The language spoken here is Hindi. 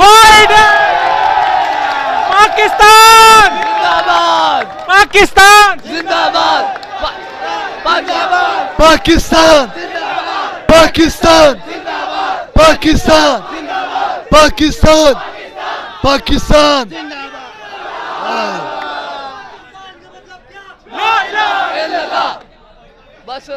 वाइड पाकिस्तान जिंदाबाद पाकिस्तान जिंदाबाद पाकिस्तान पाकिस्तान पाकिस्तान पाकिस्तान पाकिस्तान पाकिस्तान बस